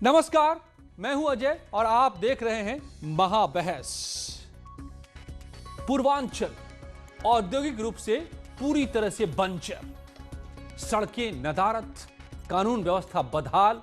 नमस्कार, मैं हूं अजय और आप देख रहे हैं महाबहस। पूर्वांचल औद्योगिक रूप से पूरी तरह से बंजर, सड़कें नदारद, कानून व्यवस्था बदहाल,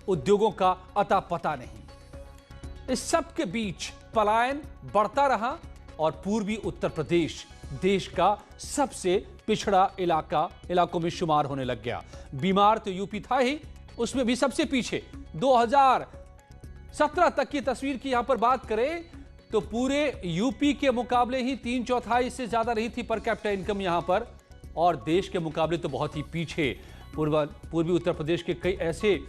उद्योगों का अता पता नहीं। इस सब के बीच पलायन बढ़ता रहा और पूर्वी उत्तर प्रदेश देश का सबसे पिछड़ा इलाकों में शुमार होने लग गया। बीमार तो यूपी था ही, उसमें भी सबसे पीछे। 2017 तक की तस्वीर की यहां पर बात करें तो पूरे यूपी के मुकाबले ही 3/4 से ज्यादा रही थी पर कैपिटा इनकम यहां पर, और देश के मुकाबले तो बहुत ही पीछे। पूर्वी उत्तर प्रदेश के कई ऐसे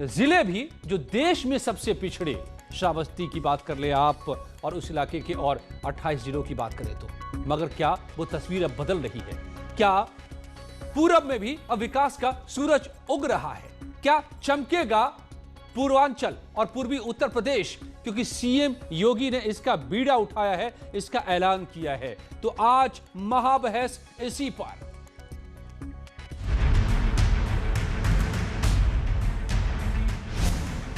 जिले भी जो देश में सबसे पिछड़े, श्रावस्ती की बात कर ले आप और उस इलाके के और 28 जिलों की बात करें तो। मगर क्या वो तस्वीर अब बदल रही है? क्या पूरब में भी अब विकास का सूरज उग रहा है? क्या चमकेगा पूर्वांचल और पूर्वी उत्तर प्रदेश? क्योंकि सीएम योगी ने इसका बीड़ा उठाया है, इसका ऐलान किया है। तो आज महाबहस इसी पर।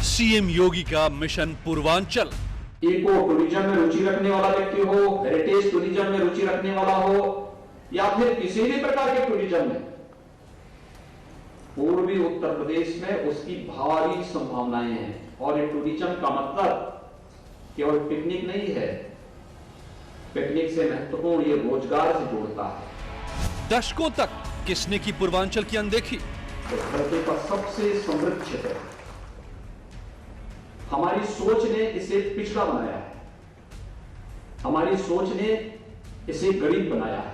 सीएम योगी का मिशन पूर्वांचल। इको टूरिज्म में रुचि रखने वाला व्यक्ति हो, हेरिटेज टूरिज्म में रुचि रखने वाला हो, या फिर किसी भी प्रकार के टूरिज्म में, पूर्वी उत्तर प्रदेश में उसकी भारी संभावनाएं हैं। और ये टूरिज्म का मतलब केवल पिकनिक नहीं है, पिकनिक से महत्वपूर्ण ये रोजगार से जोड़ता है। दशकों तक किसने की पूर्वांचल की अनदेखी? धरती का सबसे समृद्ध क्षेत्र, हमारी सोच ने इसे पिछड़ा बनाया है, हमारी सोच ने इसे गरीब बनाया है।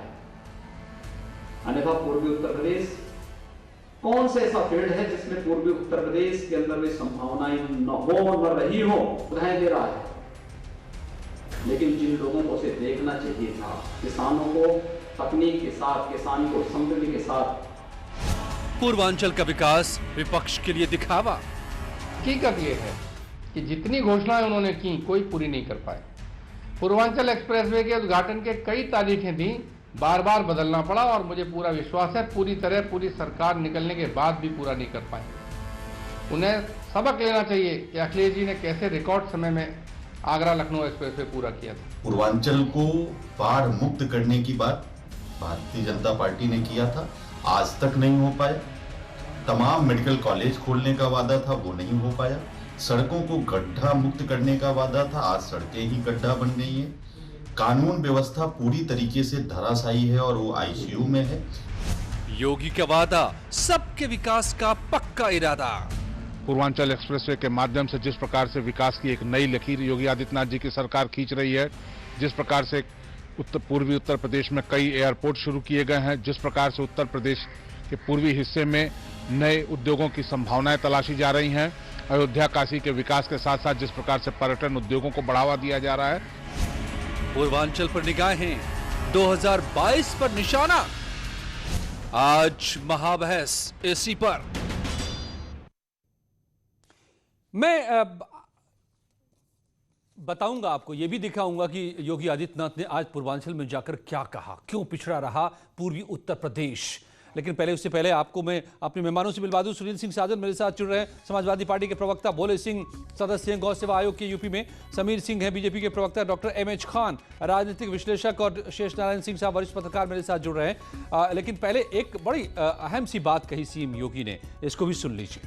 अन्यथा पूर्वी उत्तर प्रदेश कौन सा ऐसा फील्ड है जिसमें पूर्वी उत्तर प्रदेश के अंदर वे संभावनाएं न हो न रही हो, दिखाई दे रहा है। लेकिन जिन लोगों को उसे देखना चाहिए था, किसानों को तकनीक के साथ, किसान को समृद्धि के साथ। पूर्वांचल का विकास विपक्ष के लिए दिखावा। हकीकत यह है कि जितनी घोषणाएं उन्होंने की कोई पूरी नहीं कर पाए। पूर्वांचल एक्सप्रेसवे के उद्घाटन के कई तारीखें दी, बार बार बदलना पड़ा और मुझे पूरा विश्वास है पूरी सरकार निकलने के बाद भी पूरा नहीं कर पाए। उन्हें सबक लेना चाहिए कि अखिलेश जी ने कैसे रिकॉर्ड समय में आगरा लखनऊ एक्सप्रेसवे पूरा किया था। पूर्वांचल को बाढ़ मुक्त करने की बात भारतीय जनता पार्टी ने किया था, आज तक नहीं हो पाया। तमाम मेडिकल कॉलेज खोलने का वादा था, वो नहीं हो पाया। सड़कों को गड्ढा मुक्त करने का वादा था, आज सड़कें ही गड्ढा बन गई हैं। कानून व्यवस्था पूरी तरीके से धराशायी है और वो आईसीयू में है। योगी का वादा, सबके विकास का पक्का इरादा। पूर्वांचल एक्सप्रेसवे के माध्यम से जिस प्रकार से विकास की एक नई लकीर योगी आदित्यनाथ जी की सरकार खींच रही है, जिस प्रकार से पूर्वी उत्तर प्रदेश में कई एयरपोर्ट शुरू किए गए हैं, जिस प्रकार से उत्तर प्रदेश के पूर्वी हिस्से में नए उद्योगों की संभावनाएं तलाशी जा रही हैं, अयोध्या काशी के विकास के साथ साथ जिस प्रकार से पर्यटन उद्योगों को बढ़ावा दिया जा रहा है। पूर्वांचल पर निगाहें, 2022 पर निशाना। आज महाबहस इसी पर। मैं बताऊंगा आपको, यह भी दिखाऊंगा कि योगी आदित्यनाथ ने आज पूर्वांचल में जाकर क्या कहा, क्यों पिछड़ा रहा पूर्वी उत्तर प्रदेश। लेकिन उससे पहले आपको मैं अपने मेहमानों से मिलवा दूं। सुनील सिंह साजन मेरे साथ जुड़ रहे हैं, समाजवादी पार्टी के प्रवक्ता। भोले सिंह सदस्य हैं गौ सेवा आयोग के यूपी में। समीर सिंह हैं बीजेपी के प्रवक्ता। डॉक्टर एमएच खान राजनीतिक विश्लेषक और शेष नारायण सिंह साहब वरिष्ठ पत्रकार मेरे साथ जुड़ रहे हैं। लेकिन पहले एक बड़ी अहम सी बात कही सीएम योगी ने, इसको भी सुन लीजिए।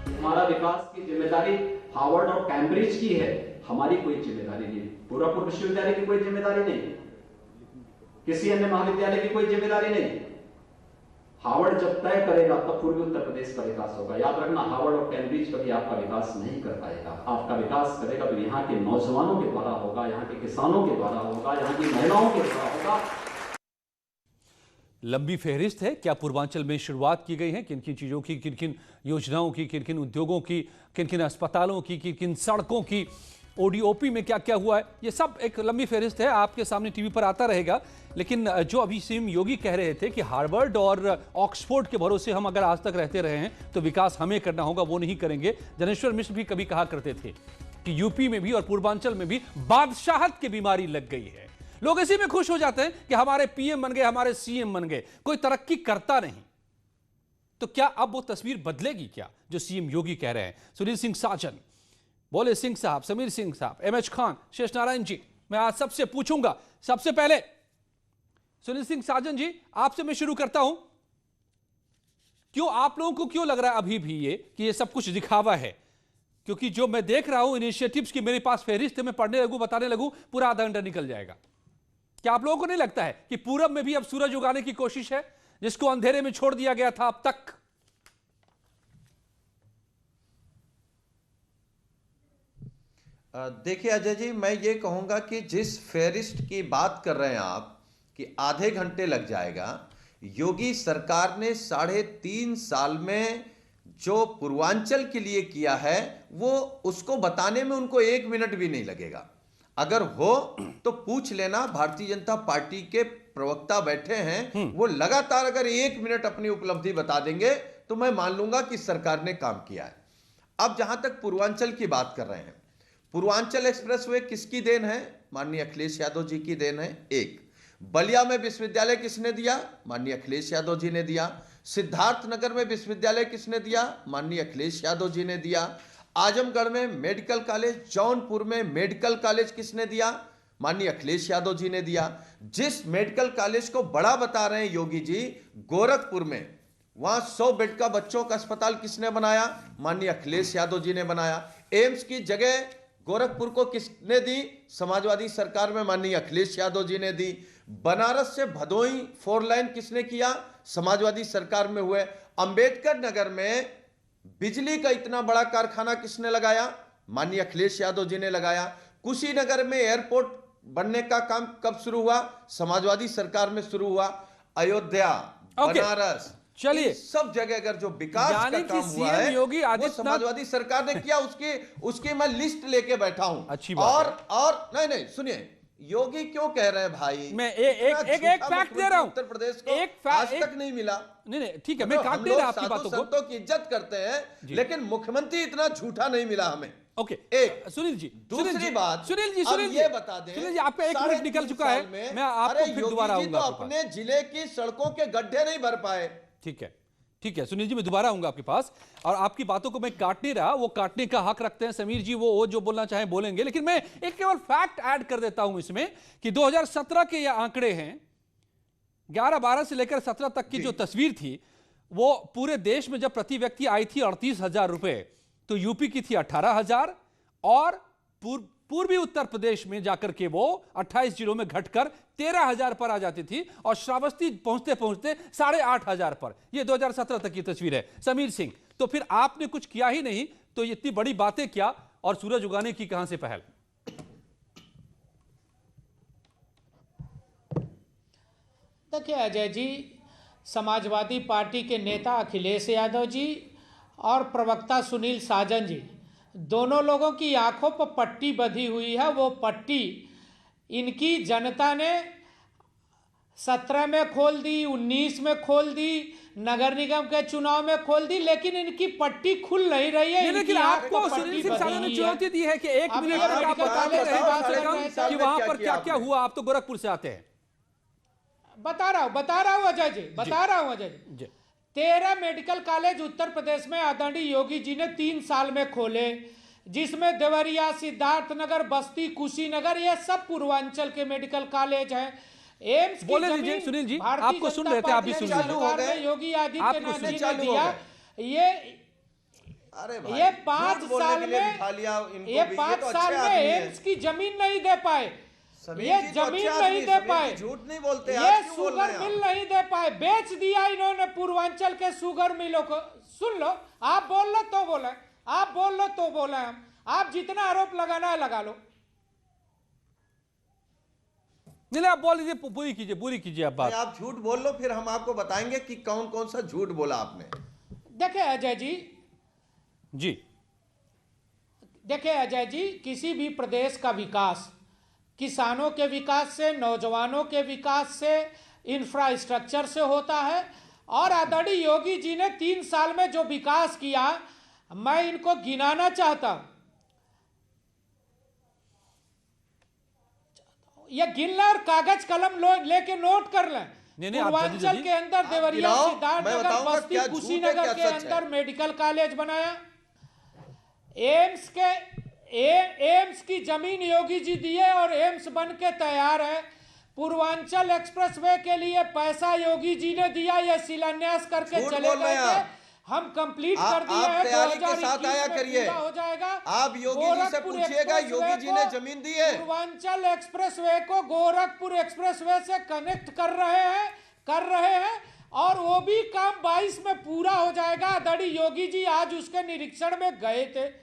हमारा विकास की जिम्मेदारी हार्वर्ड और कैम्ब्रिज की है, हमारी कोई जिम्मेदारी नहीं। गोरखपुर विश्वविद्यालय की कोई जिम्मेदारी नहीं, किसी अन्य महाविद्यालय की कोई जिम्मेदारी नहीं। हार्वर्ड जब तय करेगा तब पूर्वी उत्तर प्रदेश का विकास होगा। याद रखना, हार्वर्ड और कैम्ब्रिज कभी आपका विकास नहीं कर पाएगा। आपका विकास करेगा तो यहाँ के नौजवानों के द्वारा होगा, यहाँ के किसानों के द्वारा होगा, यहाँ की महिलाओं के द्वारा होगा। लंबी फहरिस्त है। क्या पूर्वांचल में शुरुआत की गई है, किन किन चीजों की, किन किन योजनाओं की, किन किन उद्योगों की, किन किन अस्पतालों की, किन किन सड़कों की, ओडीओपी में क्या क्या हुआ है, ये सब एक लंबी फहरिस्त है, आपके सामने टीवी पर आता रहेगा। लेकिन जो अभी सीएम योगी कह रहे थे कि हार्वर्ड और ऑक्सफोर्ड के भरोसे हम अगर आज तक रहते रहे हैं तो विकास हमें करना होगा, वो नहीं करेंगे। जनेश्वर मिश्र भी कभी कहा करते थे कि यूपी में भी और पूर्वांचल में भी बादशाहत की बीमारी लग गई है। लोग इसी में खुश हो जाते हैं कि हमारे पीएम बन गए, हमारे सीएम बन गए, कोई तरक्की करता नहीं। तो क्या अब वो तस्वीर बदलेगी क्या जो सीएम योगी कह रहे हैं? सुनील सिंह साजन, बोले सिंह साहब, समीर सिंह साहब, एमएच खान, शेष नारायण जी, मैं आज सबसे पूछूंगा। सबसे पहले सुनील सिंह साजन जी, आपसे मैं शुरू करता हूं। क्यों आप लोगों को क्यों लग रहा है अभी भी ये कि ये सब कुछ दिखावा है? क्योंकि जो मैं देख रहा हूं इनिशिएटिव्स की मेरे पास फेहरिस्त है, मैं पढ़ने लगूं, बताने लगूं, पूरा आधा घंटा निकल जाएगा। क्या आप लोगों को नहीं लगता है कि पूरब में भी अब सूरज उगाने की कोशिश है, जिसको अंधेरे में छोड़ दिया गया था अब तक? देखिए अजय जी, मैं ये कहूंगा कि जिस फेरिस्ट की बात कर रहे हैं आप कि आधे घंटे लग जाएगा, योगी सरकार ने 3.5 साल में जो पूर्वांचल के लिए किया है वो उसको बताने में उनको 1 मिनट भी नहीं लगेगा। अगर हो तो पूछ लेना, भारतीय जनता पार्टी के प्रवक्ता बैठे हैं, वो लगातार अगर 1 मिनट अपनी उपलब्धि बता देंगे तो मैं मान लूंगा कि सरकार ने काम किया है। अब जहां तक पूर्वांचल की बात कर रहे हैं, पूर्वांचल एक्सप्रेसवे किसकी देन है? माननीय अखिलेश यादव जी की देन है। एक बलिया में विश्वविद्यालय किसने दिया? माननीय अखिलेश यादव जी ने दिया। सिद्धार्थनगर में विश्वविद्यालय किसने दिया? माननीय अखिलेश यादव जी ने दिया। आजमगढ़ में मेडिकल कॉलेज, जौनपुर में मेडिकल कॉलेज किसने दिया? माननीय अखिलेश यादव जी ने दिया। जिस मेडिकल कॉलेज को बड़ा बता रहे हैं योगी जी, गोरखपुर में, वहां 100 बेड का बच्चों का अस्पताल किसने बनाया? माननीय अखिलेश यादव जी ने बनाया। एम्स की जगह गोरखपुर को किसने दी? समाजवादी सरकार में माननीय अखिलेश यादव जी ने दी। बनारस से भदोही 4 लाइन किसने किया? समाजवादी सरकार में हुए। अंबेडकर नगर में बिजली का इतना बड़ा कारखाना किसने लगाया? माननीय अखिलेश यादव जी ने लगाया। कुशीनगर में एयरपोर्ट बनने का काम कब शुरू हुआ? समाजवादी सरकार में शुरू हुआ। अयोध्या, बनारस, चलिए, सब जगह अगर जो विकास का काम हुआ है योगी वो समाजवादी सरकार ने किया। उसकी मैं लिस्ट लेके बैठा हूं। अच्छी बात है। और नहीं सुनिए, योगी क्यों कह रहे हैं भाई? मैं एक फैक्ट दे रहा हूं। उत्तर प्रदेश को आज तक नहीं मिला। नहीं ठीक है, मैं काट दे रहा आपकी बातों को। संतों की इज्जत करते हैं, लेकिन मुख्यमंत्री इतना झूठा नहीं मिला हमें। ओके, एक सुनील जी, दूसरी बात, सुनील जी ये बता दें, सुनील जी, आपका 1 मिनट निकल चुका है, मैं आपको फिर दोबारा आऊंगा। अपने जिले की सड़कों के गड्ढे नहीं भर पाए। ठीक है सुनील जी, मैं दोबारा आऊंगा आपके पास, और आपकी बातों को मैं काट नहीं रहा, वो काटने का हक रखते हैं समीर जी, वो जो बोलना चाहें बोलेंगे, लेकिन मैं एक केवल फैक्ट ऐड कर देता हूं इसमें कि 2017 के ये आंकड़े हैं, 11-12 से लेकर 17 तक की जो तस्वीर थी, वो पूरे देश में जब प्रति व्यक्ति आई थी 38,000 रुपए, तो यूपी की थी 18,000, और पूर्वी उत्तर प्रदेश में जाकर के वो 28 जिलों में घटकर 13,000 पर आ जाती थी, और श्रावस्ती पहुंचते पहुंचते 8,500 पर। ये 2017 तक की तस्वीर है। समीर सिंह, तो फिर आपने कुछ किया ही नहीं, तो इतनी बड़ी बातें क्या, और सूरज उगाने की कहां से पहल? देखिए अजय जी, समाजवादी पार्टी के नेता अखिलेश यादव जी और प्रवक्ता सुनील साजन जी, दोनों लोगों की आंखों पर पट्टी बंधी हुई है। वो पट्टी इनकी जनता ने 17 में खोल दी, 19 में खोल दी, नगर निगम के चुनाव में खोल दी, लेकिन इनकी पट्टी खुल नहीं रही है। लेकिन आपको सुनील सिंह साजन ने चुनौती दी है कि 1 मिनट तक आप बताते रहे कि वहां पर क्या क्या हुआ। आप तो गोरखपुर से आते हैं। बता रहा हूं अजय जी, बता रहा हूं अजय जी। 13 मेडिकल कॉलेज उत्तर प्रदेश में आदरणीय योगी जी ने 3 साल में खोले, जिसमें देवरिया, सिद्धार्थनगर, बस्ती, कुशीनगर, ये सब पूर्वांचल के मेडिकल कॉलेज हैं। एम्स बोले लीजिए सुनील जी, आपको सुन रहे थे, आप भी सुन रहे थे। योगी आदित्यनाथ जी ने दिया ये 5 साल में एम्स की जमीन नहीं दे पाए, ये जमीन नहीं दे पाए, झूठ नहीं बोलते, ये शुगर मिल नहीं दे पाए, बेच दिया इन्होंने पूर्वांचल के शुगर मिलों को। सुन लो, आप बोल लो तो बोले, आप बोल लो तो बोले, हम आप जितना आरोप लगाना है लगा लो। नहीं आप बोल लीजिए, पूरी कीजिए आप बात। आप झूठ बोल लो, फिर हम आपको बताएंगे कि कौन कौन सा झूठ बोला आपने। देखिए अजय जी, किसी भी प्रदेश का विकास किसानों के विकास से, नौजवानों के विकास से, इंफ्रास्ट्रक्चर से होता है। और आदरणीय योगी जी ने 3 साल में जो विकास किया, मैं इनको गिनाना चाहता हूं। ये गिन लें और कागज कलम लेके नोट कर लें। नहीं, आप जल्दी पूर्वांचल के अंदर देवरिया, गिनाओ, मैं सिद्धार्थनगर, बताऊंगा बस्ती, क्या झूठ है, कुशीनगर क्या के सच है। अंदर मेडिकल कॉलेज बनाया। एम्स की जमीन योगी जी दिए और एम्स बन के तैयार है। पूर्वांचल एक्सप्रेसवे के लिए पैसा योगी जी ने दिया, ये शिलान्यास करके झूठ चले बोल रहे गए हैं थे। आप। हम कंप्लीट आप- कर दिए आप हैं, तैयारी के 2021 साथ आया में करिए। पूरा हो जाएगा। आप योगी जी से गोरखपुर पूछिएगा, एक्सप्रेसवे योगी जी ने को जमीन दी है। पूर्वांचल एक्सप्रेसवे को गोरखपुर एक्सप्रेसवे से कनेक्ट कर रहे हैं और वो भी काम 22 में पूरा हो जाएगा। आदरणीय योगी जी आज उसके निरीक्षण में गए थे।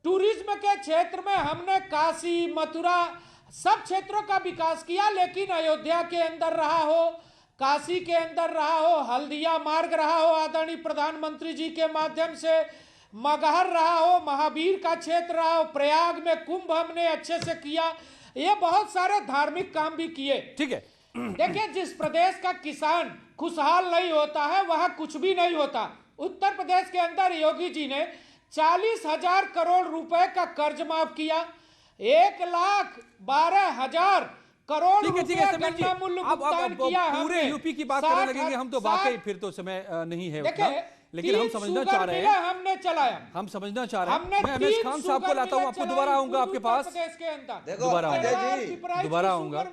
टूरिज्म के क्षेत्र में हमने काशी, मथुरा सब क्षेत्रों का विकास किया, लेकिन अयोध्या के अंदर रहा हो, काशी के अंदर रहा हो, हल्दिया मार्ग रहा हो आदरणीय प्रधानमंत्री जी के माध्यम से, मगहर रहा हो, महावीर का क्षेत्र रहा हो, प्रयाग में कुंभ हमने अच्छे से किया। ये बहुत सारे धार्मिक काम भी किए। ठीक है, देखिए, जिस प्रदेश का किसान खुशहाल नहीं होता है वहां कुछ भी नहीं होता। उत्तर प्रदेश के अंदर योगी जी ने 40,000 करोड़ रुपए का कर्ज माफ किया, 1,12,000 करोड़ ठीक है, रुपए समीर जी, गन्ना मूल्य भुगतान किया पूरे हमने। यूपी की बात करने लगेंगे हम तो वाकई 60 फिर तो समय नहीं है उतना, देखिए, लेकिन हम 3 समझना शुगर चाह रहे मिलें हैं, हमने चलाया। हम समझना चाह रहे हैं। हमने मैं एमएस 3 खान साहब को शुगर लाता हूं, मिलें आपको चलाई दोबारा आऊंगा आपके उत्तर पास, प्रदेश के अंदर। देखो दोबारा आऊंगा, अजय जी, दोबारा आऊंगा,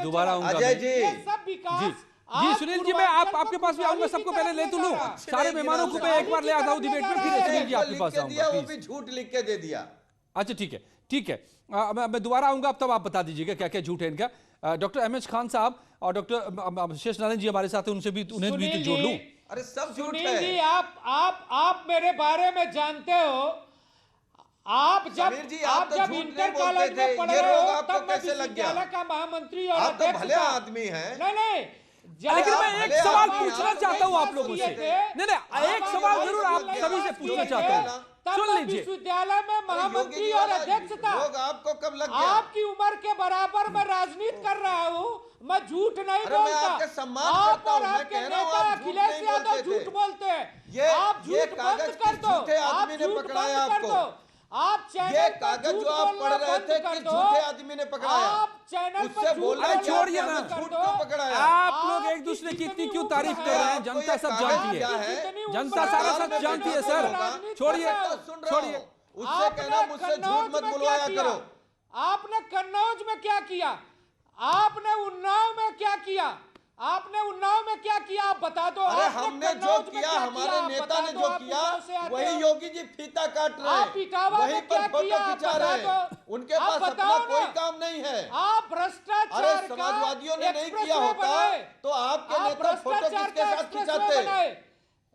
दोबारा आऊंगा अजय मैं। जी, ये सब विकास जी जी, आज सुनील जी, मैं पूर्वांचल आपके को पास भी आऊंगा, खुशहाली सबको की पहले तरफ ले तो ले लूं, जा रहा है। सारे मेहमानों को मैं एक बार ले आता हूं डिबेट में, फिर सुनील जी आपके पास लिख के दिया, वो आऊंगा भी प्लीज। झूठ लिख के दे दिया। अच्छा ठीक है, ठीक है, मैं दोबारा आऊंगा, अब तब आप बता दीजिएगा क्या क्या झूठ है इनका। डॉक्टर एमएच खान साहब और डॉक्टर शेष नारायण जी हमारे साथ हैं, उनसे भी उन्हें भी तो जोड़ लूं। अरे सब झूठ सुनील है। जी, आप मेरे बारे में जानते हो। आप समीर जी, आप तो जब झूठ इंटर नहीं कॉलेज बोलते में थे, पढ़ ये रहे रोग हो आपको तब मैं कैसे लग गया? विश्वविद्यालय का महामंत्री और आप तो अध्यक्ष भले था। आदमी हैं। नहीं, लेकिन मैं एक भले सवाल आप पूछना यहाँ चाहता हूं तो आप लोगों से। किए थे। नहीं, एक सवाल जरूर आप सभी से पूछना चाहता हूं, तब सुन मैं लीजिए। विश्वविद्यालय में महामंत्री और अध्यक्ष था। रोग आपको कब लग गया? आपकी उम्र के बराबर मैं राजनीति कर रहा हूँ, मैं झूठ नहीं अरे मैं बोलता। आपका सम्मान आप करता और हूं, मैं आपके कह रहा हूं, नेता आप झूठ अखिलेश नहीं यादव बोलते झूठ थे। बोलते हैं। आप ये झूठ कागज बंद कर किस दो, झूठे आप आदमी ने झूठ पकड़ाया बंद कर आपको? दो। आप चैनल ये पर कागज झूठ जो आप बोलना पढ़ रहे बंद थे, कर किस दो। झूठे आदमी ने पकड़ाया? आप चैनल पर उससे झूठ बोलना बोलना कि छोड़िए बंद ना। कर झूठ दो। क्यों पकड़ाया? आप लोग एक दूसरे की इतनी क्यों तारीफ कर रहे हैं? जनता सब जानती है, जनता सारा सच जानती है सर। छोड़िए, छोड़िए। उससे कहना मुझसे झूठ मत बुलवाया करो। आपने कन्नौज में क्या किया? आपने उन्नाव में क्या किया? आपने उन्नाव में क्या किया? आप बता दो। अरे आपने हमने जो कन्नौज में किया, क्या हमारे किया? नेता बता ने दो, जो आप किया, उन्नाव से आते वही हो। योगी जी फीता काट रहे आप इटावा वहीं में पर क्या फोटो किया? आप खिंचा बता रहे दो। उनके आप पास बताओ अपना कोई ना। काम नहीं है। आप भ्रष्टाचार अरे का समाजवादियों ने नहीं एक्सप्रेस किया वे होता बनाए। तो आपके आप नेता फोटो भ्रष्टाचार किसके का साथ एक्सप्रेस वे खिंचाते? बनाए।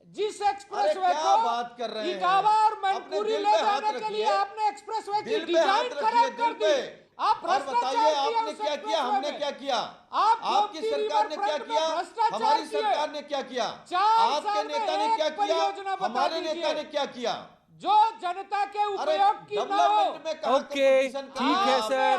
जिस एक्सप्रेस अरे वे क्या को बात कर रहे हैं? इटावा और अपने मैनपुरी दिल ले पे हाथ जाने के लिए रखिए। आपने एक्सप्रेस वे की दिल पे डिजाइन हाथ रखिए, खराब दिल कर दी। पे। आप और भ्रष्टाचार बताइए किया आपने उस क्या किया, एक्सप्रेस हमने में। क्या किया? आप आपकी गोमती सरकार ने रिवर क्या फ्रंट में किया? भ्रष्टाचार हमारी किए। सरकार ने क्या किया? 4 आपके साल में नेता ने एक क्या किया? परियोजना बता हमारे दीजिए। नेता ने क्या किया? जो जनता के अरे उपयोग की न हो। डेवलपमेंट में कहा ओके, कंपटीशन ठीक है सर।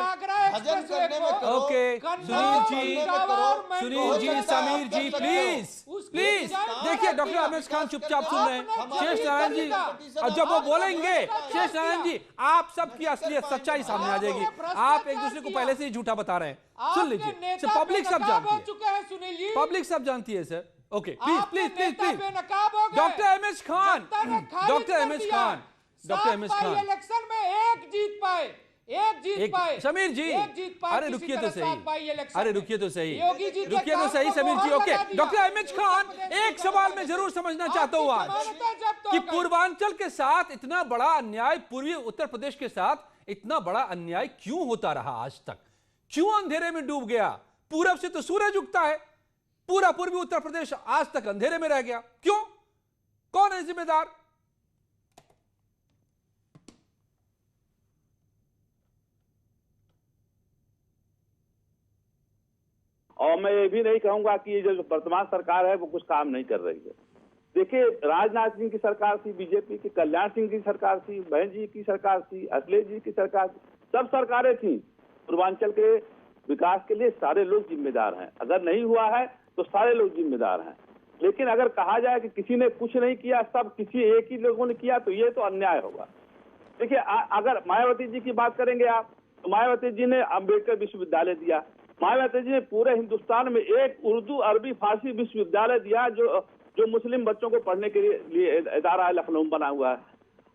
भजन करने में करो, ओके, सुनील जी, सुनील जी, हो सकता है समीर आप जी, कर सकते हो। प्लीज प्लीज देखिए, डॉक्टर रमेश खान चुपचाप सुन रहे हैं। आपने शेष नारायण जी, कंपटीशन जब वो आप बोलेंगे, भ्रष्टाचार शेष नारायण जी, आप सबकी असलियत सच्चाई सामने आ जाएगी। आप एक दूसरे को पहले से ही झूठा बता रहे हैं। सुन लीजिए, पब्लिक सब जानती है, चुके हैं सुनील जी। पब्लिक सब जानती है sir. Okay, please please please please, बेनकाब हो गए। Doctor M H Khan, doctor M H Khan, doctor M H Khan, election में एक जीत पाए, एक जीत पाए। समीर जी, एक जीत पाए। अरे किसी रुकिए तो तरह सही, सात पाई इलेक्शन अरे में। रुकिए तो सही, योगी जी के रुकिए तो काम सही को समीर जी। मोहर ओके, लगा दिया। डॉक्टर एमएच खान, एक सवाल मैं जरूर समझना चाहता हूं आज आपकी जमानतें जब्त हो कि गई। पूर्वांचल के साथ इतना बड़ा अन्याय, पूर्वी उत्तर प्रदेश के साथ इतना बड़ा अन्याय क्यों होता रहा आज तक? क्यों अंधेरे में डूब गया? पूरब से तो सूरज उगता है, पूरा पूर्वी उत्तर प्रदेश आज तक अंधेरे में रह गया, क्यों? कौन है जिम्मेदार? और मैं ये भी नहीं कहूंगा कि ये जो वर्तमान सरकार है वो कुछ काम नहीं कर रही है। देखिए, राजनाथ सिंह की सरकार थी, बीजेपी की, कल्याण सिंह की सरकार थी, बहन जी की सरकार थी, अखिलेश जी की सरकार थी, सब सरकारें थी। पूर्वांचल के विकास के लिए सारे लोग जिम्मेदार हैं। अगर नहीं हुआ है तो सारे लोग जिम्मेदार हैं। लेकिन अगर कहा जाए कि किसी ने कुछ नहीं किया, सब किसी एक ही लोगों ने किया, तो ये तो अन्याय होगा। देखिए, अगर मायावती जी की बात करेंगे आप, तो मायावती जी ने अम्बेडकर विश्वविद्यालय दिया, मायावती जी ने पूरे हिंदुस्तान में एक उर्दू अरबी फारसी विश्वविद्यालय दिया जो मुस्लिम बच्चों को पढ़ने के लिए इदारा है, लखनऊ में बना हुआ है।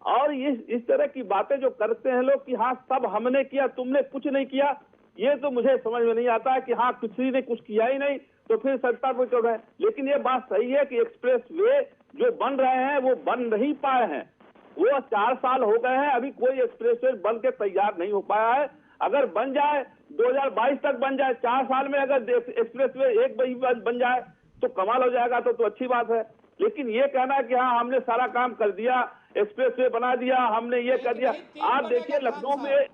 और ये इस तरह की बातें जो करते हैं लोग कि हाँ सब हमने किया, तुमने कुछ नहीं किया, ये तो मुझे समझ में नहीं आता है कि हाँ किसी ने कुछ किया ही नहीं तो फिर सत्ता पर क्यों रहे। लेकिन ये बात सही है कि एक्सप्रेस वे जो बन रहे हैं वो बन नहीं पाए हैं। वो 4 साल हो गए हैं, अभी कोई एक्सप्रेस वे बन के तैयार नहीं हो पाया है। अगर बन जाए 2022 तक बन जाए, 4 साल में अगर एक्सप्रेस वे एक बन जाए तो कमाल हो जाएगा, तो अच्छी बात है। लेकिन ये कहना है कि हाँ हमने सारा काम कर दिया, एक्सप्रेस वे बना दिया, हमने ये कर दिया। आप देखिए लखनऊ में,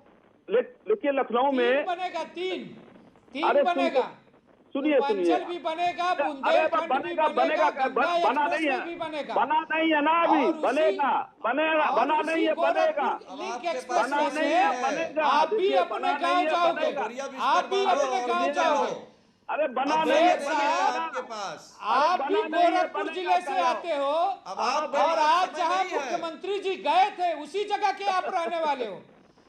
देखिए लखनऊ में बनेगा तीन अरे बनेगा, सुनिए भी बनेगा, बुंदेलखंड भी बनेगा, बना नहीं है, बना नहीं है ना अभी, बनेगा, बना नहीं है, बनेगा, बना नहीं है, बनेगा। आप भी अपने गाँव जाओगे, आप भी अपने गाँव जाओगे। अरे बना नहीं है, आपके पास आप भी गोरखपुर जिले से आते हो और आप जहाँ मुख्यमंत्री जी गए थे उसी जगह के आप रहने वाले हो।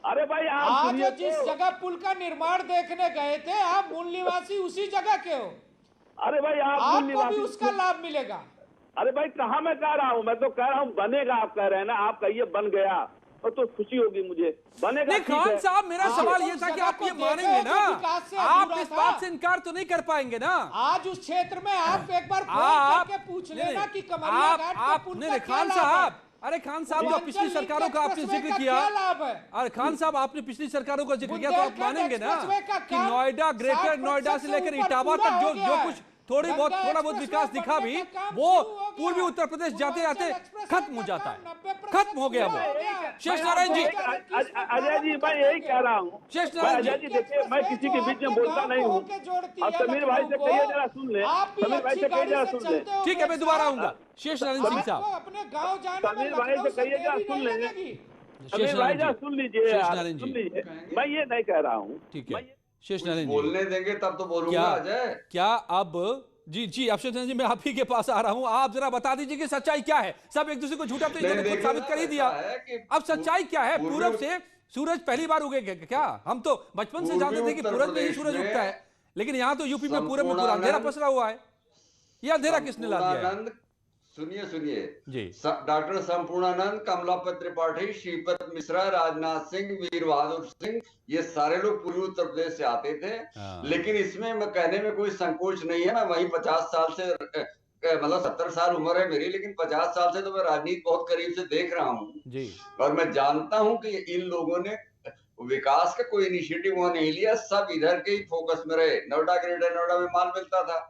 अरे भाई आज जिस जगह पुल का निर्माण देखने गए थे आप मूल निवासी उसी जगह के हो। अरे भाई आपको भी उसका लाभ मिलेगा। अरे भाई कहाँ मैं कह रहा हूँ, मैं तो कह रहा हूँ बनेगा। आप कह रहे हैं ना, आप कहिए बन गया तो खुशी होगी मुझे, बनेगा। नहीं खान साहब, मेरा सवाल ये था कि आप ये मानेंगे ना, आप इस बात से इनकार तो नहीं कर पाएंगे ना। आज उस क्षेत्र में आप एक बार फोन करके पूछ लेना कि कमरिया घाट का पुल का क्या लाभ है। अरे खान साहब, जो पिछली सरकारों का आपने जिक्र किया, अरे खान साहब आपने पिछली सरकारों का जिक्र किया तो आप मानेंगे ना कि नोएडा, ग्रेटर नोएडा से लेकर इटावा तक जो कुछ थोड़ा बहुत विकास दिखा भी वो पूर्वी उत्तर प्रदेश जाते जाते खत्म हो जाता है, खत्म हो गया वो। शेष नारायण जी, अजय जी मैं यही कह रहा हूँ। शेष नारायण जी, अजय जी देखिए, मैं किसी के बीच में बोलता नहीं हूँ। और समीर भाई से कहिए जरा सुन ले, समीर भाई से कहिए जरा सुन ले। ठीक है, मैं दोबारा आऊंगा। शेष नारायण सिंह साहब, अपने गाँव जाने में समीर भाई से कहिए जरा सुन लेंगे, समीर भाई जरा सुन लीजिए, सुन लीजिए, मैं ये नहीं कह रहा हूँ। ठीक है शेष नारायण जी, बोलने देंगे तब तो बोलूंगा। अजय क्या अब जी अफसर जी, मैं आप ही के पास आ रहा हूं, आप जरा बता दीजिए कि सच्चाई क्या है। सब एक दूसरे को झूठा तो इन्होंने खुद साबित कर ही दिया, अब सच्चाई क्या है? पूरब से सूरज पहली बार उगेगा क्या? हम तो बचपन से जानते थे कि पूरब में ही सूरज उगता है, लेकिन यहाँ तो यूपी में पूरब में पूरा अंधेरा पसरा हुआ है। ये अंधेरा किसने ला दिया है? सुनिए जी, डॉक्टर संपूर्णानंद, कमलापत त्रिपाठी, श्रीपद मिश्रा, राजनाथ सिंह, वीर बहादुर सिंह, ये सारे लोग पूर्वी उत्तर प्रदेश से आते थे। लेकिन इसमें मैं कहने में कोई संकोच नहीं है। मैं वही 50 साल से, मतलब 70 साल उम्र है मेरी, लेकिन 50 साल से तो मैं राजनीति बहुत करीब से देख रहा हूँ और मैं जानता हूँ कि इन लोगों ने विकास का कोई इनिशिएटिव वहां नहीं लिया। सब इधर के ही फोकस में रहे। नोएडा, ग्रेटर नोएडा में माल मिलता था,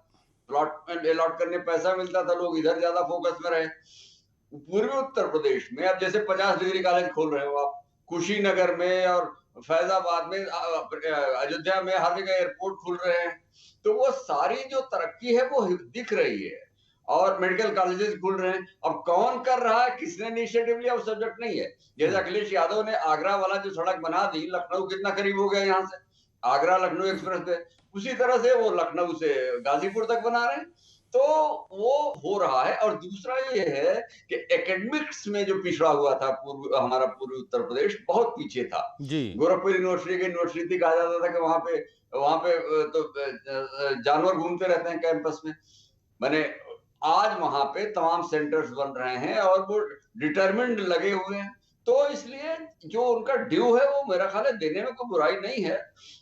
प्लॉट अलॉट करने पैसा मिलता था, लोग इधर ज्यादा फोकस में रहे। पूर्वी उत्तर प्रदेश में अब जैसे 50 डिग्री कॉलेज खोल रहे हो आप, कुशीनगर में और फैजाबाद में, अयोध्या में, हर जगह एयरपोर्ट खुल रहे हैं, तो वो सारी जो तरक्की है वो दिख रही है और मेडिकल कॉलेजेस खुल रहे हैं। अब कौन कर रहा है, किसने इनिशिएटिव लिया, वो सब्जेक्ट नहीं है। जैसे अखिलेश यादव ने आगरा वाला जो सड़क बना दी, लखनऊ कितना करीब हो गया यहाँ से, आगरा लखनऊ एक्सप्रेस पे, उसी तरह से वो लखनऊ से गाजीपुर तक बना रहे हैं, तो वो हो रहा है। और दूसरा ये है कि एकेडमिक्स में जो पिछड़ा हुआ था हमारा पूर्वी उत्तर प्रदेश बहुत पीछे था। गोरखपुर यूनिवर्सिटी की यूनिवर्सिटी कहा जाता था कि वहां पे तो जानवर घूमते रहते हैं कैंपस में। मैंने आज वहां पे तमाम सेंटर्स बन रहे हैं और वो डिटरमिन्ड लगे हुए हैं। तो इसलिए जो उनका ड्यू है वो मेरा ख्याल है देने में कोई बुराई नहीं है।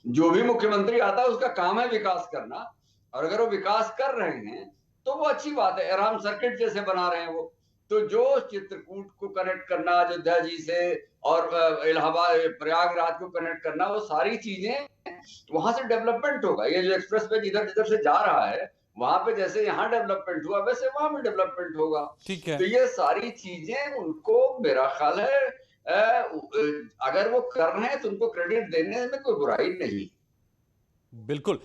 जो भी मुख्यमंत्री आता है उसका काम है विकास करना, और अगर वो विकास कर रहे हैं तो वो अच्छी बात है। राम सर्किट जैसे बना रहे हैं वो, तो जो चित्रकूट को कनेक्ट करना अयोध्या जी से और इलाहाबाद प्रयागराज को कनेक्ट करना, वो सारी चीजें वहां से डेवलपमेंट होगा। ये जो एक्सप्रेस वे जिधर जिधर से जा रहा है, वहां पे जैसे यहाँ डेवलपमेंट हुआ वैसे वहां भी डेवलपमेंट होगा। ठीक है, तो ये सारी चीजें उनको मेरा ख्याल है अगर वो कर रहे हैं तो उनको क्रेडिट देने में कोई बुराई नहीं। बिल्कुल।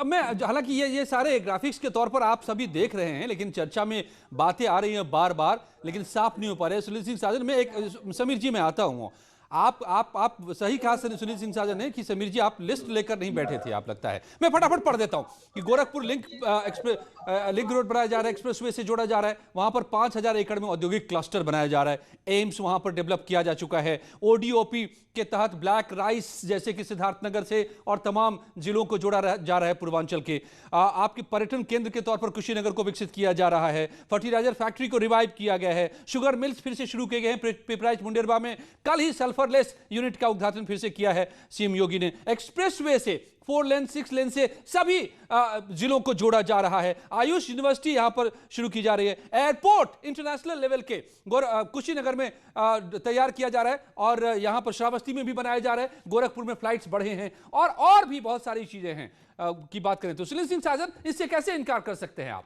मैं हालांकि ये सारे ग्राफिक्स के तौर पर आप सभी देख रहे हैं, लेकिन चर्चा में बातें आ रही हैं बार बार, लेकिन साफ नहीं हो पा रहे। सुनील सिंह साजन, में एक समीर जी में आता हूं, आप सही कहा सुनील सिंह साजन ने कि समीर जी आप लिस्ट लेकर नहीं बैठे थे, आप लगता है। मैं फटाफट पढ़ देता हूं कि गोरखपुर लिंक रोड बनाया जा रहा है, एक्सप्रेसवे से जोड़ा जा रहा है, वहां पर 5000 एकड़ में औद्योगिक क्लस्टर बनाया जा रहा है, एम्स वहां पर डेवलप किया जा चुका है, ओडीओपी के तहत ब्लैक राइस जैसे कि सिद्धार्थनगर से और तमाम जिलों को जोड़ा जा रहा है पूर्वांचल के। आपके पर्यटन केंद्र के तौर पर कुशीनगर को विकसित किया जा रहा है, फर्टिलाइजर फैक्ट्री को रिवाइव किया गया है, शुगर मिल्स फिर से शुरू किए गए हैं पिपराइच मुंडेरवा में, कल ही सल्फरलेस यूनिट का उद्घाटन फिर से किया है सीएम योगी ने। एक्सप्रेसवे से 4 लेन 6 लेन से सभी जिलों को जोड़ा जा रहा है, आयुष यूनिवर्सिटी यहां पर शुरू की जा रही है, एयरपोर्ट इंटरनेशनल लेवल के कुशीनगर में तैयार किया जा रहा है और यहां पर श्रावस्ती में भी बनाया जा रहा है, गोरखपुर में फ्लाइट्स बढ़े हैं और भी बहुत सारी चीजें हैं की बात करें तो सुनील सिंह साजन इससे कैसे इनकार कर सकते हैं आप?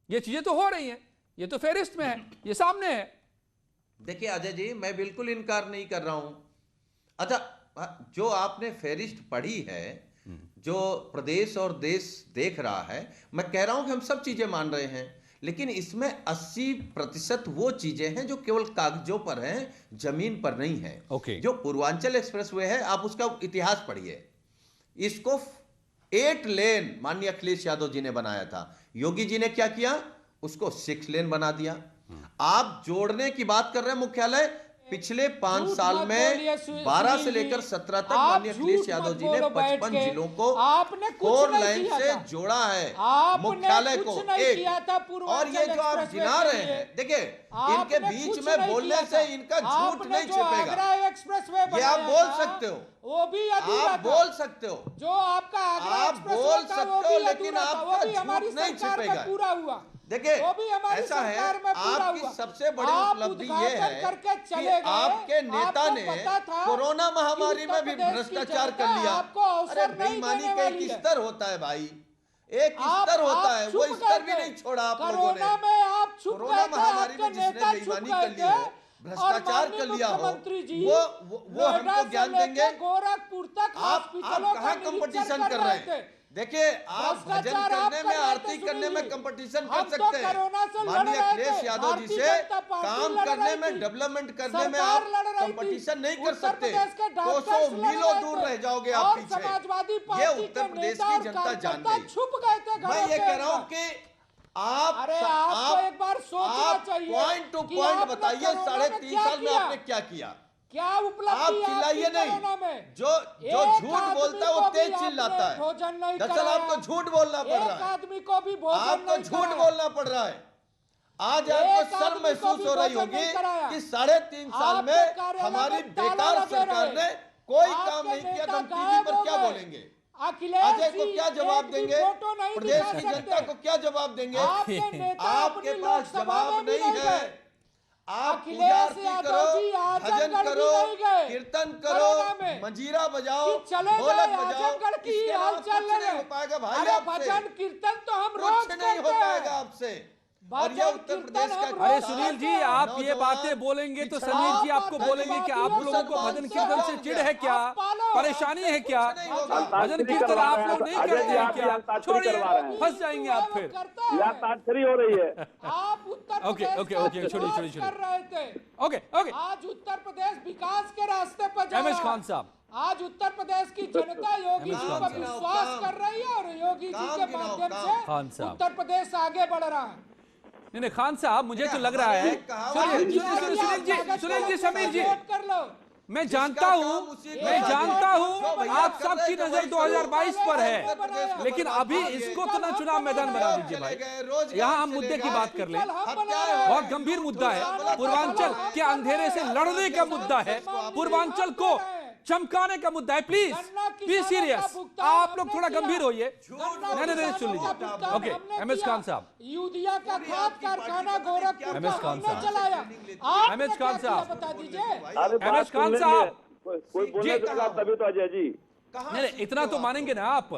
ये चीजें तो हो रही हैं, ये तो फेरिस्त में है, ये सामने है। देखिए अजय जी, मैं बिल्कुल इनकार नहीं कर रहा हूं। अच्छा, जो आपने फेरिस्त पढ़ी है, जो प्रदेश और देश देख रहा है, मैं कह रहा हूं कि हम सब चीजें मान रहे हैं, लेकिन इसमें 80% वो चीजें हैं जो केवल कागजों पर हैं, जमीन पर नहीं है। Okay. जो पूर्वांचल एक्सप्रेसवे है, आप उसका इतिहास पढ़िए। इसको 8 लेन माननीय अखिलेश यादव जी ने बनाया था, योगी जी ने क्या किया, उसको 6 लेन बना दिया। आप जोड़ने की बात कर रहे हैं मुख्यालय, पिछले 5 साल में 12 से लेकर 17 तक माननीय अखिलेश यादव जी ने 55 जिलों को 4 लाइन से जोड़ा है मुख्यालय को एक। और ये जो आप गिना रहे हैं, देखिए इनके बीच में बोलने से इनका झूठ नहीं छिपेगा, ये आप बोल सकते हो, वो भी आप बोल सकते हो, जो आपका आप बोल सकते हो, लेकिन आपका झूठ नहीं छिपेगा। पूरा हुआ। देखिए ऐसा है, आपकी सबसे बड़ी उपलब्धि ये है कि आपके नेता ने कोरोना महामारी में भी भ्रष्टाचार कर लिया। अरे बेईमानी का एक स्तर होता है भाई, एक स्तर होता है, वो स्तर भी नहीं छोड़ा आप लोगों ने। कोरोना महामारी में जिसने बेईमानी कर ली हो, भ्रष्टाचार कर लिया हो, वो हमको ज्ञान देंगे। गोरखपुर तक आप कहाँ कंपटीशन कर रहे हैं? देखिए, आप भजन करने में, आरती करने में कंपटीशन कर सकते हैं, माननीय अखिलेश यादव जी से काम करने में, डेवलपमेंट करने में आप कंपटीशन नहीं कर सकते, 200 मीलों दूर रह जाओगे आप पीछे। ये उत्तर प्रदेश की जनता जान गई। मैं ये कह रहा हूँ कि आप एक बार सोचना चाहिए, पॉइंट टू पॉइंट बताइए, 3.5 साल में आपने क्या किया, क्या उपलब्धि आप चिल्लाइए नहीं। जो झूठ बोलता है वो तेज चिल्लाता है। दरअसल आपको झूठ बोलना पड़ रहा है, आदमी को भी आपको झूठ बोलना पड़ रहा है। आज आपको शर्म महसूस हो रही होगी कि 3.5 साल में हमारी बेकार सरकार ने कोई काम नहीं किया, तो हम टीवी पर क्या बोलेंगे? अजय को क्या जवाब देंगे? प्रदेश की जनता को क्या जवाब देंगे? आपके पास जवाब नहीं है। आप पूजा आरती करो, भजन करो, कीर्तन करो, मंजीरा बजाओ, ढोलक बजाओ, इसके अलावा कुछ नहीं हो पाएगा भाई आपसे। भजन कीर्तन तो हम रोज कुछ नहीं हो पाएगा आपसे। और ये उत्तर प्रदेश का। अरे सुनील जी, आप ये बातें बोलेंगे तो समीर जी आपको बोलेंगे कि आप लोगों को भजन कीर्तन से चिढ़ है क्या, परेशानी है क्या? भजन कीर्तन आप लोग नहीं करते हैं क्या? छोड़िए, फंस जाएंगे आप फिर। तांत्रिक हो रही है। आप उत्तर ओके छोड़िए। ओके आज उत्तर प्रदेश विकास के रास्ते पर जा रहा है। एमएस खान साहब, आज उत्तर प्रदेश की जनता योगी जी पर विश्वास कर रही है और योगी जी के माध्यम से उत्तर प्रदेश आगे बढ़ रहा है। नहीं खान साहब, मुझे तो लग रहा है, सुनील जी, समीर जी, मैं जानता हूं आप सबकी नजर 2022 पर है, लेकिन अभी इसको तो ना चुनाव मैदान बना दीजिए भाई। यहाँ हम मुद्दे की बात कर लें, बहुत गंभीर मुद्दा है, पूर्वांचल के अंधेरे से लड़ने का मुद्दा है, पूर्वांचल को चमकाने का मुद्दा है। प्लीज बी सीरियस, आप लोग थोड़ा गंभीर होइए। नहीं सुन लीजिए। ओके एमएस खान साहब, यूरिया का खाद कारखाना गोरखपुर एमएस खान साहब, चलाया, एमएस खान साहब, बता दीजिए। एमएस खान साहब, कोई बोलने देगा तभी तो अजय जी। नहीं, इतना तो मानेंगे ना आप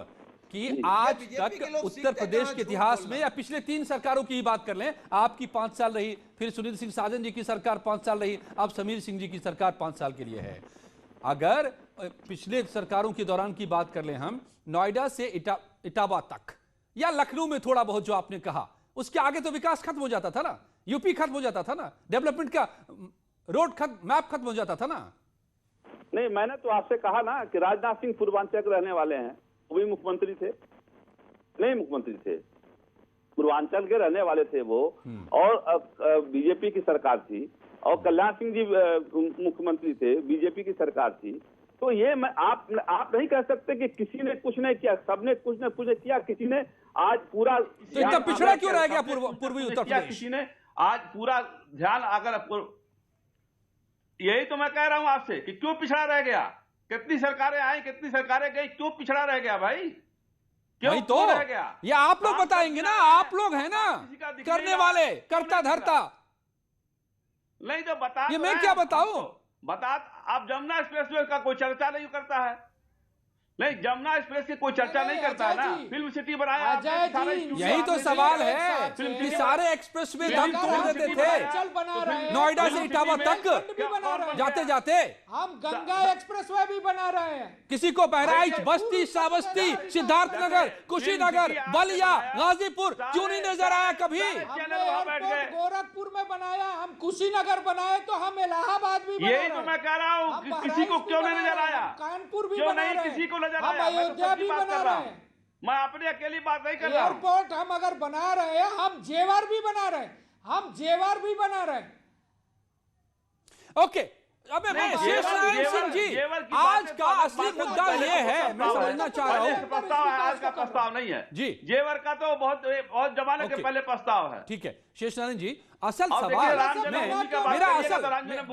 कि आज तक उत्तर प्रदेश के इतिहास में या पिछले 3 सरकारों की ही बात कर लें, आपकी 5 साल रही, फिर सुनील सिंह साजन जी की सरकार 5 साल रही, अब समीर सिंह जी की सरकार 5 साल के लिए है। अगर पिछले सरकारों के दौरान की बात कर लें हम, नोएडा से इटावा तक या लखनऊ में थोड़ा बहुत जो आपने कहा, उसके आगे तो विकास खत्म हो जाता था ना, यूपी खत्म हो जाता था ना, डेवलपमेंट का रोड मैप खत्म हो जाता था ना। नहीं, मैंने तो आपसे कहा ना कि राजनाथ सिंह पूर्वांचल के रहने वाले हैं, वो भी मुख्यमंत्री थे, नहीं मुख्यमंत्री थे, पूर्वांचल के रहने वाले थे वो, और बीजेपी की सरकार थी, और कल्याण सिंह जी मुख्यमंत्री थे, बीजेपी की सरकार थी। तो ये आप नहीं कह सकते कि किसी ने कुछ नहीं किया, सबने कुछ न कुछ किया, किसी ने आज पूरा तो इतना पिछड़ा क्यों रह गया पूर्वी उत्तर प्रदेश? किसी ने आज पूरा ध्यान अगर, यही तो मैं कह रहा हूं आपसे कि क्यों पिछड़ा रह गया, कितनी सरकारें आई, कितनी सरकारें गई, क्यों पिछड़ा रह गया भाई, क्यों तो रह गया? ये आप लोग बताएंगे ना, आप लोग हैं ना करने वाले, करता धरता। नहीं तो बता, ये मैं क्या बताऊं? बता, आप जमुना एक्सप्रेसवे का कोई चर्चा नहीं करता है, नहीं जमुना एक्सप्रेस की कोई चर्चा नहीं करता है ना, फिल्म सिटी बनाया, यही तो सवाल है कि सारे एक्सप्रेसवे दम तोड़ देते थे, नोएडा से इटावा तक जाते जाते हम गंगा एक्सप्रेसवे भी बना रहे हैं। किसी को बहराइच, बस्ती, श्रावस्ती, सिद्धार्थनगर, कुशीनगर, बलिया, गाजीपुर क्यों नहीं नजर आया कभी? हमने गोरखपुर में बनाया, हम कुशीनगर बनाए, तो हम इलाहाबाद भी यही तो मैं कह रहा हूँ, किसी को क्यों नहीं नजर आया, कानपुर भी क्यों बना नहीं रहे किसी को नजर हम आया? अयोध्या भी बना रहे हैं, मैं अपनी अकेली बात नहीं कर रहा हूं। एयरपोर्ट हम अगर बना रहे हैं, हम जेवर भी बना रहे हैं, हम जेवर भी बना रहे हैं। ओके, अबे मैं शेषनारायण सिंह जी, आज का असली मुद्दा ये है, मैं समझना चाह रहा हूँ। प्रस्ताव है, आज का प्रस्ताव नहीं है जी, जेवर का तो बहुत जमाने के पहले प्रस्ताव है। ठीक है शेषनारायण जी, असल सवाल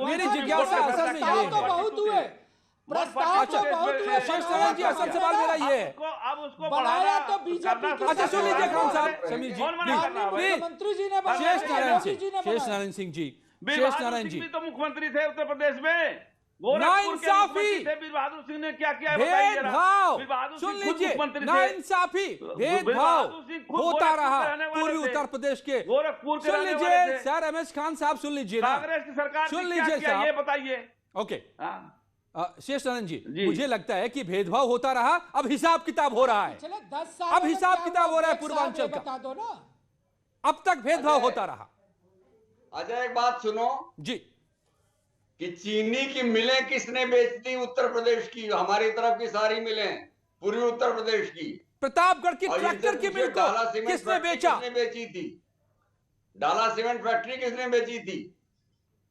मेरी जिज्ञासा असल में ये है, बहुत हुए प्रस्ताव तो बहुत हुए। शेषनारायण जी, असल सवाल मेरा ये है, अब उसको बनाया तो बीजेपी। अच्छा सुन लीजिए खान साहब, समीर जी, मुख्यमंत्री जी ने शेषनारायण सिंह जी, शेषनारायण जी तो मुख्यमंत्री थे उत्तर प्रदेश में, नाइंसाफी, वीर बहादुर सिंह ने क्या किया, भेदभाव, सुन लीजिए, नाइंसाफी, भेदभाव होता रहा पूर्वी उत्तर प्रदेश के। गोरखपुर सुन लीजिए सर, एमएस खान साहब सुन लीजिए ना, कांग्रेस की सरकार, सुन लीजिए साहब, ये बताइए। ओके शेषनारायण जी, मुझे लगता है कि भेदभाव होता रहा, अब हिसाब किताब हो रहा है, 10 साल अब हिसाब किताब हो रहा है पूर्वांचल का, बता दो ना। अब तक भेदभाव होता रहा। अजय एक बात सुनो जी, कि चीनी की मिलें किसने बेच दी उत्तर प्रदेश की, हमारी तरफ की सारी मिलें पूर्वी उत्तर प्रदेश की, प्रतापगढ़ की ट्रैक्टर की मिल को किसने बेचा? किसने बेची थी? डाला सीमेंट फैक्ट्री किसने बेची थी?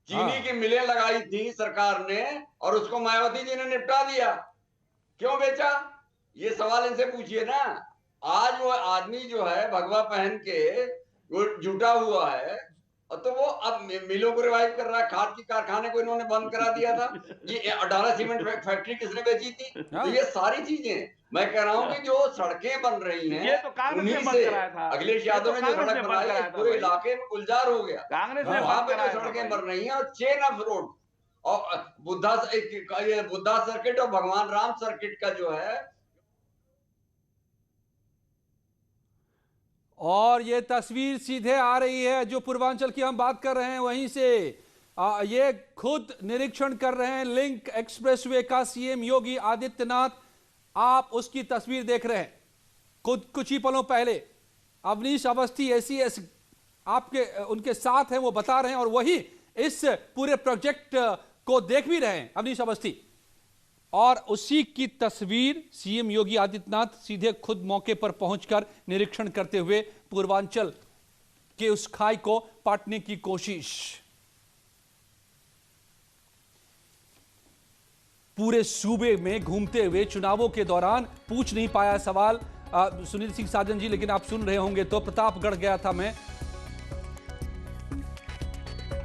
चीनी की मिलें लगाई थी सरकार ने, और उसको मायावती जी ने निपटा दिया। क्यों बेचा? ये सवाल इनसे पूछिए ना। आज वो आदमी जो है भगवा पहन के वो जुटा हुआ है, तो वो अब मिलों को रिवाइव कर रहा है। खाद की कारखाने को इन्होंने बंद करा दिया था, ये डाला सीमेंट फैक्ट्री किसने बेची थी? तो ये सारी चीजें मैं कह रहा हूँ कि जो सड़कें बन रही हैं, ये तो कांग्रेस ने बंद कराया था। अखिलेश यादव ने जो सड़क बनाई, पूरे इलाके में गुलजार हो गया। कांग्रेस ने वहां पे जो सड़कें बन रही हैं, और चेन ऑफ रोड, और बुद्धा सर्किट और भगवान राम सर्किट का जो है, और ये तस्वीर सीधे आ रही है जो पूर्वांचल की हम बात कर रहे हैं वहीं से। ये खुद निरीक्षण कर रहे हैं लिंक एक्सप्रेसवे का सीएम योगी आदित्यनाथ, आप उसकी तस्वीर देख रहे हैं। खुद कुछ ही पलों पहले अवनीश अवस्थी एसीएस आपके उनके साथ हैं, वो बता रहे हैं, और वही इस पूरे प्रोजेक्ट को देख भी रहे हैं अवनीश अवस्थी, और उसी की तस्वीर सीएम योगी आदित्यनाथ सीधे खुद मौके पर पहुंचकर निरीक्षण करते हुए पूर्वांचल के उस खाई को पाटने की कोशिश। पूरे सूबे में घूमते हुए चुनावों के दौरान पूछ नहीं पाया सवाल सुनील सिंह साजन जी, लेकिन आप सुन रहे होंगे तो प्रतापगढ़ गया था मैं,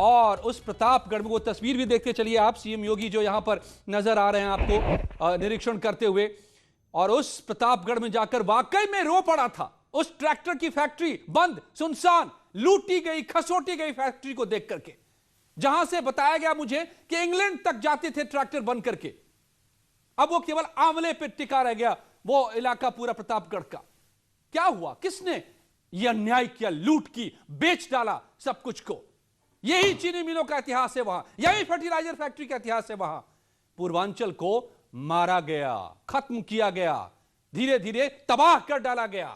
और उस प्रतापगढ़ में वो तस्वीर भी देखते चलिए आप, सीएम योगी जो यहां पर नजर आ रहे हैं आपको निरीक्षण करते हुए, और उस प्रतापगढ़ में जाकर वाकई में रो पड़ा था। उस ट्रैक्टर की फैक्ट्री बंद, सुनसान, लूटी गई, खसोटी गई फैक्ट्री को देख करके, जहां से बताया गया मुझे कि इंग्लैंड तक जाते थे ट्रैक्टर बंद करके, अब वो केवल आंवले पे टिका रह गया वो इलाका पूरा प्रतापगढ़ का। क्या हुआ? किसने यह अन्याय किया, लूट की, बेच डाला सब कुछ को। यही चीनी मिलों का इतिहास है वहां, यही फर्टिलाइजर फैक्ट्री का इतिहास है वहां। पूर्वांचल को मारा गया, खत्म किया गया, धीरे धीरे तबाह कर डाला गया।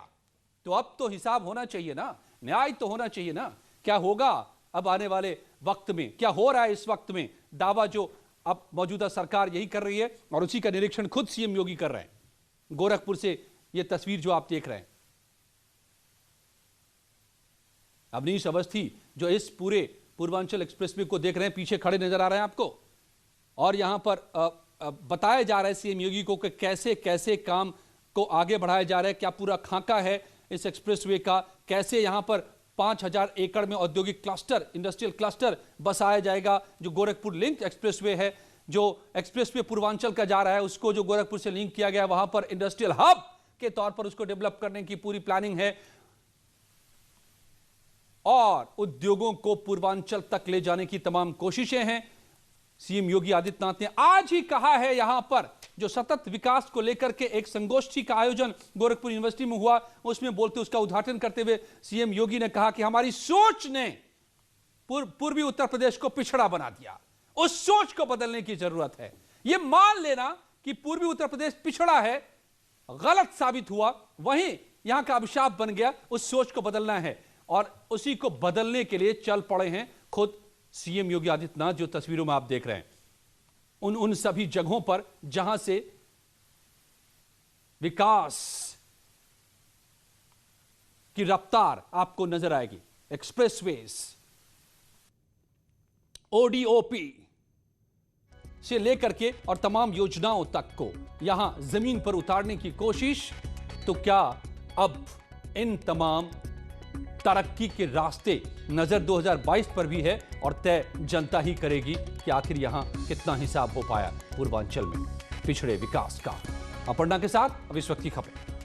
तो अब तो हिसाब होना चाहिए ना, न्याय तो होना चाहिए ना। क्या होगा अब आने वाले वक्त में, क्या हो रहा है इस वक्त में? दावा जो अब मौजूदा सरकार यही कर रही है और उसी का निरीक्षण खुद सीएम योगी कर रहे हैं। गोरखपुर से यह तस्वीर जो आप देख रहे हैं, अवनीश अवस्थी जो इस पूरे पूर्वांचल एक्सप्रेसवे को देख रहे हैं, पीछे खड़े नजर आ रहे हैं आपको, और यहां पर बताया जा रहा है सीएम योगी को कि कैसे कैसे काम को आगे बढ़ाया जा रहा है, क्या पूरा खाका है इस एक्सप्रेसवे का, कैसे यहां पर 5000 एकड़ में औद्योगिक क्लस्टर, इंडस्ट्रियल क्लस्टर बसाया जाएगा। जो गोरखपुर लिंक एक्सप्रेसवे है, जो एक्सप्रेसवे पूर्वांचल का जा रहा है, उसको जो गोरखपुर से लिंक किया गया, वहां पर इंडस्ट्रियल हब के तौर पर उसको डेवलप करने की पूरी प्लानिंग है और उद्योगों को पूर्वांचल तक ले जाने की तमाम कोशिशें हैं। सीएम योगी आदित्यनाथ ने आज ही कहा है, यहां पर जो सतत विकास को लेकर के एक संगोष्ठी का आयोजन गोरखपुर यूनिवर्सिटी में हुआ, उसमें बोलते उसका उद्घाटन करते हुए सीएम योगी ने कहा कि हमारी सोच ने पूर्वी उत्तर प्रदेश को पिछड़ा बना दिया, उस सोच को बदलने की जरूरत है। यह मान लेना कि पूर्वी उत्तर प्रदेश पिछड़ा है गलत साबित हुआ, वहीं यहां का अभिशाप बन गया, उस सोच को बदलना है और उसी को बदलने के लिए चल पड़े हैं खुद सीएम योगी आदित्यनाथ। जो तस्वीरों में आप देख रहे हैं, उन सभी जगहों पर जहां से विकास की रफ्तार आपको नजर आएगी, एक्सप्रेसवेज, ओडीओपी से लेकर के और तमाम योजनाओं तक को यहां जमीन पर उतारने की कोशिश। तो क्या अब इन तमाम तरक्की के रास्ते नजर 2022 पर भी है और तय जनता ही करेगी कि आखिर यहां कितना हिसाब हो पाया पूर्वांचल में पिछड़े विकास का। अपर्णा के साथ अब इस वक्त की खबरें।